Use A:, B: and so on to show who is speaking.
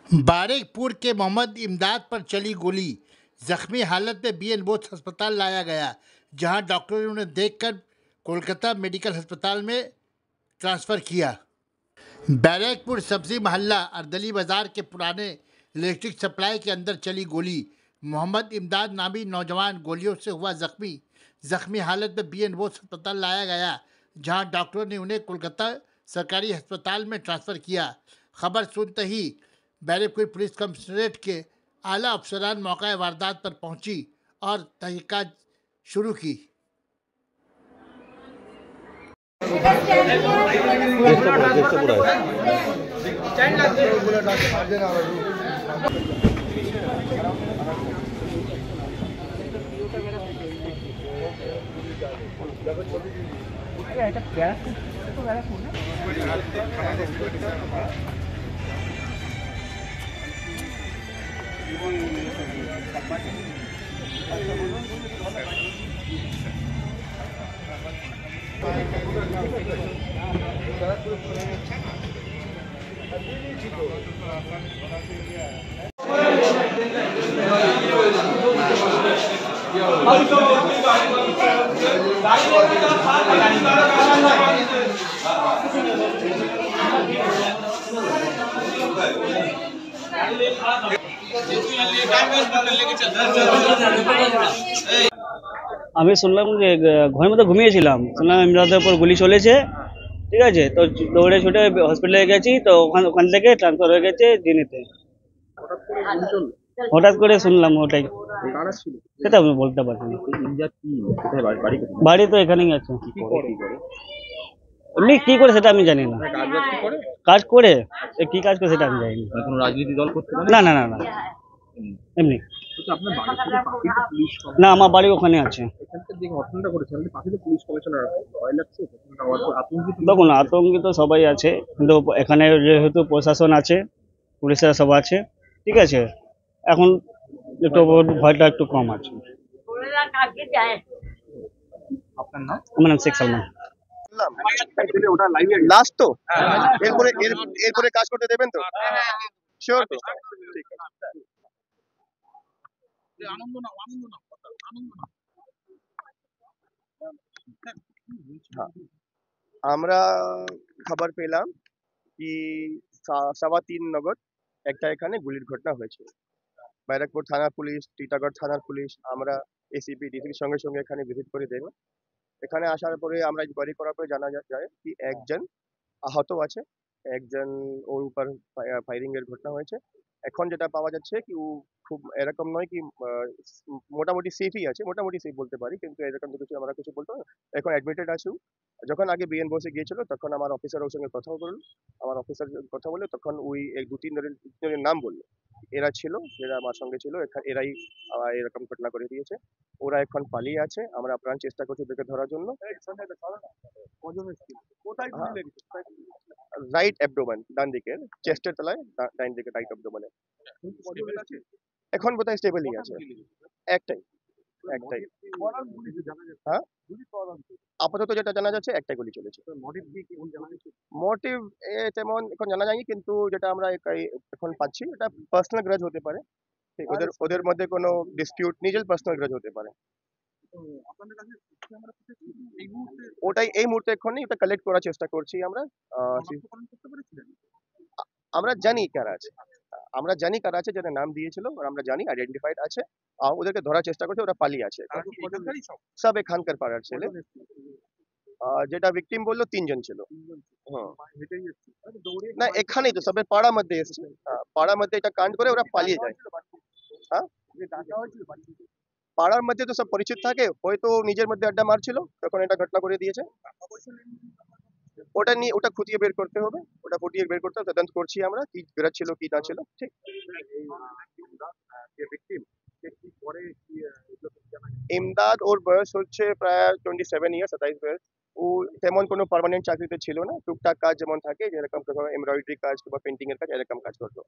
A: बारिकपुर के मोहम्मद इमदाद पर चली गोली, जख्मी हालत में बीएन बोस अस्पताल लाया गया, जहां डॉक्टरों ने उन्हें देखकर कोलकाता मेडिकल अस्पताल में ट्रांसफ़र किया। बैरकपुर सब्जी मोहल्ला अर्दली बाजार के पुराने इलेक्ट्रिक सप्लाई के अंदर चली गोली, मोहम्मद इमदाद नामी नौजवान गोलियों से हुआ जख्मी हालत में बीएन बोस अस्पताल लाया गया, जहां डॉक्टरों ने उन्हें कोलकाता सरकारी अस्पताल में ट्रांसफ़र किया। खबर सुनते ही बैरकपुर पुलिस कमिश्नरेट के आला अफसरान मौका वारदात पर पहुंची और तहकीकात शुरू की।
B: আমি শুনলাম যে ঘরের মধ্যে ঘুমিয়েছিলাম, শুনলাম ইমরাদের উপর গুলি চলেছে। ঠিক আছে, তো দৌড়ে ছুটে হসপিটালে গেছি, তো ওখান থেকে ট্রান্সফার হয়ে গেছে দিনেতে। হঠাৎ করে শুনলাম, ওটাই সেটা আমি বলতে পারছি না। বাড়ি তো এখানেই আছে। এমনি কি করে সেটা আমি জানি না। কাজ করে কি কাজ করে সেটা আমি জানি না।
C: রাজনীতি দল করতে
B: না না না না, এমনি না, আমার বাড়ি ওখানে আছে। দেখুন, আতঙ্কিত সবাই আছে, কিন্তু এখানে যেহেতু প্রশাসন আছে, পুলিশের সব আছে, ঠিক আছে, এখন একটু ভয়টা একটু কম আছে। আমার নাম শেখ সালমান।
D: লাস্ট তো এরপরে কাজ করতে দেবেন তো? শিওর তো? ঠিক আছে। আমরা খবর পেলাম কি 3:15 নাগাদ একটা এখানে গুলির ঘটনা হয়েছে। बैरकपुर থানার পুলিশ, টিটাগড় থানার পুলিশ, আমরা এসিপি ডিসির সঙ্গে সঙ্গে এখানে ভিজিট করে দেখলাম। এখানে আসার পরে আমরা ইনকোয়ারি করার পরে জানা যায় কি একজন আহত আছে, একজন ওর উপর ফায়ারিং এর ঘটনা হয়েছে। এখন যেটা পাওয়া যাচ্ছে কি ও খুব এরকম নয় কি মোটামুটি সেফই আছে, মোটামুটি সেফ বলতে পারি, কিন্তু এরকম তো কিছু আমরা কিছু বলতে পারি না। এখন অ্যাডমিটেড আছে। যখন আগে বিএন বসে গিয়েছিল তখন আমার অফিসার ওর সঙ্গে কথা বলল। আমার অফিসার কথা বলে তখন ওই এক দু তিন জনের নাম বললো। এরা ছিল, এরা আমার সঙ্গে ছিল, এরাই এরকম ঘটনা করে দিয়েছে। ওরা এখন পালিয়ে আছে, আমরা প্রাণ চেষ্টা করছি ওদেরকে ধরার জন্য। রাইট অ্যাবডোমেন, ডান দিকে চেস্টের তলায়, ডান দিকে রাইট অ্যাবডোমেনে। এখন বোধহয় স্টেবলই আছে। একটাই একটাই হ্যাঁ, আপাতত যেটা জানা যাচ্ছে একটাই গুলি চলেছে। মোটিভ তেমন এখন জানা যায়নি, কিন্তু যেটা আমরা এখন পাচ্ছি এটা পার্সোনাল গ্রাজ হতে পারে। ওদের ওদের মধ্যে কোনো ডিসপিউট, নিজের পার্সোনাল গ্রাজ হতে পারে। ওটাই এই মুহূর্তে এখনই ওটা কালেক্ট করার চেষ্টা করছি আমরা। আমরা জানি কারা আছে, আমরা জানি কারা আছে, যারা নাম দিয়েছিল আমরা জানি, আইডেন্টিফাইড আছে। ওদেরকে ধরার চেষ্টা করছে, ওরা পালিয়ে আছে। সব এখানকার পাড়ার ছেলে। যেটা ভিকটিম বললো 3 জন ছিল। হ্যাঁ না, এখানেই তো সবের পাড়ার মধ্যে এসছে, পাড়ার মধ্যে এটা কাণ্ড করে ওরা পালিয়ে যায়। হ্যাঁ, পাড়ার মধ্যে তো সব পরিচিত থাকে, হয়তো নিজের মধ্যে আড্ডা মারছিল, তখন এটা ঘটনা করে দিয়েছে। ওটা নিয়ে ওটা খুঁটিয়ে বের করতে হবে, ওটা ফুটিয়ে বের করতে হবে, তদন্ত করছি আমরা কি বেরোচ্ছিল কি না ছিল। ঠিক, ইমদাদ ওর বয়স হচ্ছে প্রায় 27 ইয়ার্স, 27 বয়স। ও তেমন কোনো পার্মানেন্ট চাকরিতে ছিল না, টুকটাক কাজ যেমন থাকে, যেরকম এমব্রয়ডারি কাজ কিংবা পেন্টিং এর কাজ, এরকম কাজ করতো।